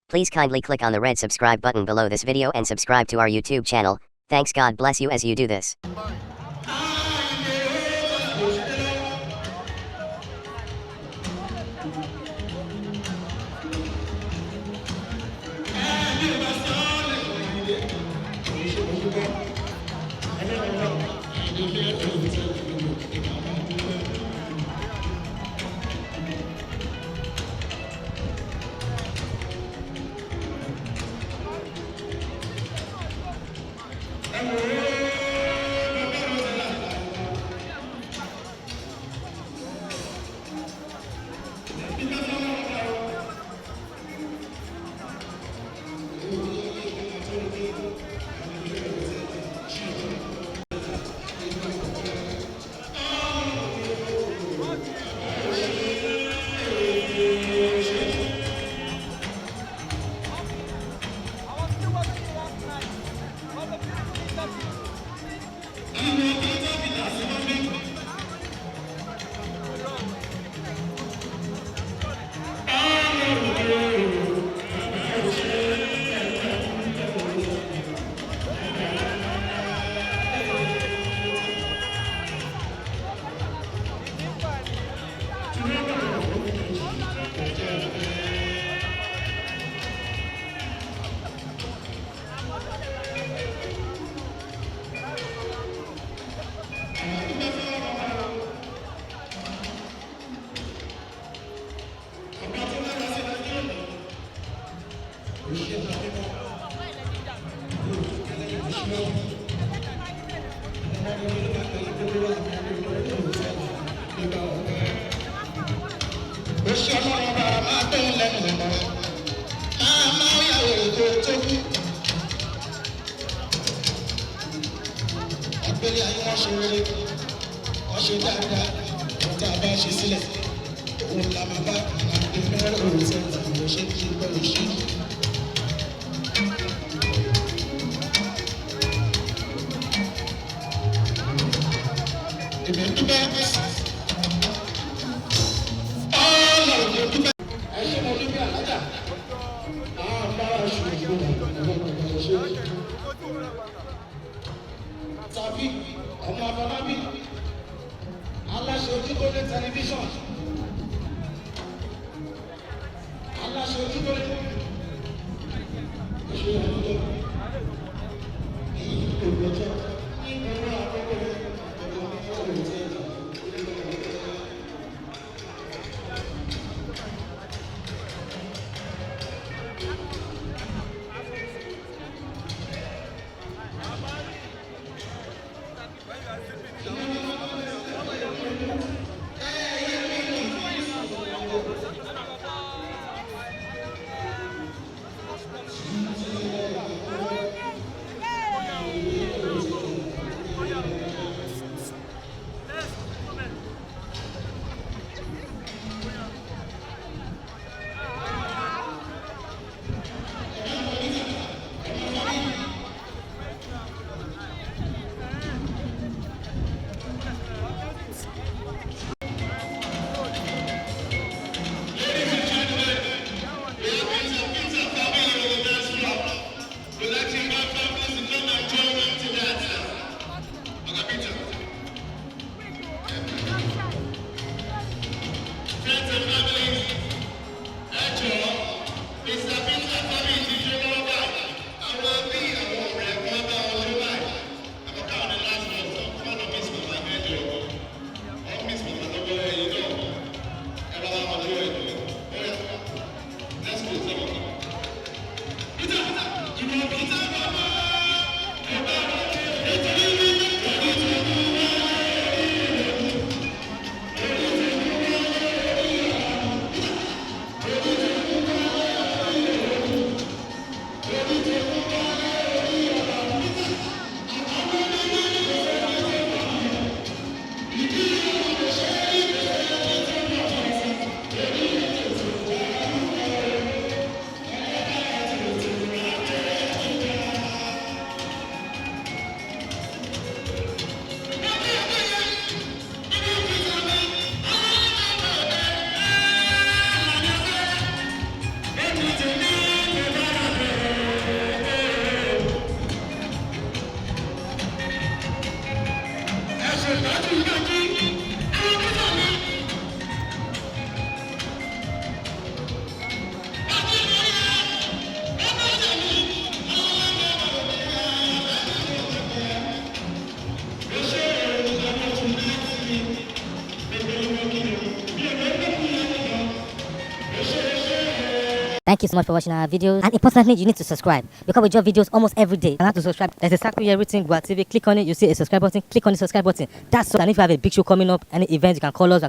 Please kindly click on the red subscribe button below this video and subscribe to our YouTube channel. Thanks, God bless you as you do this. Àgbélé ayé wọ́n ṣe rere, wọ́n ṣe dáadáa, wọ́n tá a bá ṣe sílẹ̀. Òun la máa bá àgbẹ̀ mẹ́rẹ̀ òun sẹ́yìn tàbí wọ́n ṣe kí gbọ́ lè ṣe. Èmi ń dúpẹ́ ọlọ́run ló dúpẹ́. Ẹ ṣe mo dúpẹ́ àlájà. Àwọn bá a ṣe ìgbóhùn ṣe. Tàbí ọmọ Afọlábí aláṣẹ Ojúkòlé tẹlifíṣọ̀n aláṣẹ Ojúkòlé ṣe àdúgbò èyí kò gbọjọ nínú àkókò ọjọ́ ọ̀rọ̀ ìtẹ Thank you so much for watching our videos. And importantly, you need to subscribe because we drop videos almost every day. And how to subscribe? There's a circle here written Gboah TV. Click on it. You see a subscribe button. Click on the subscribe button. That's all. And if you have a big show coming up, any event, you can call us.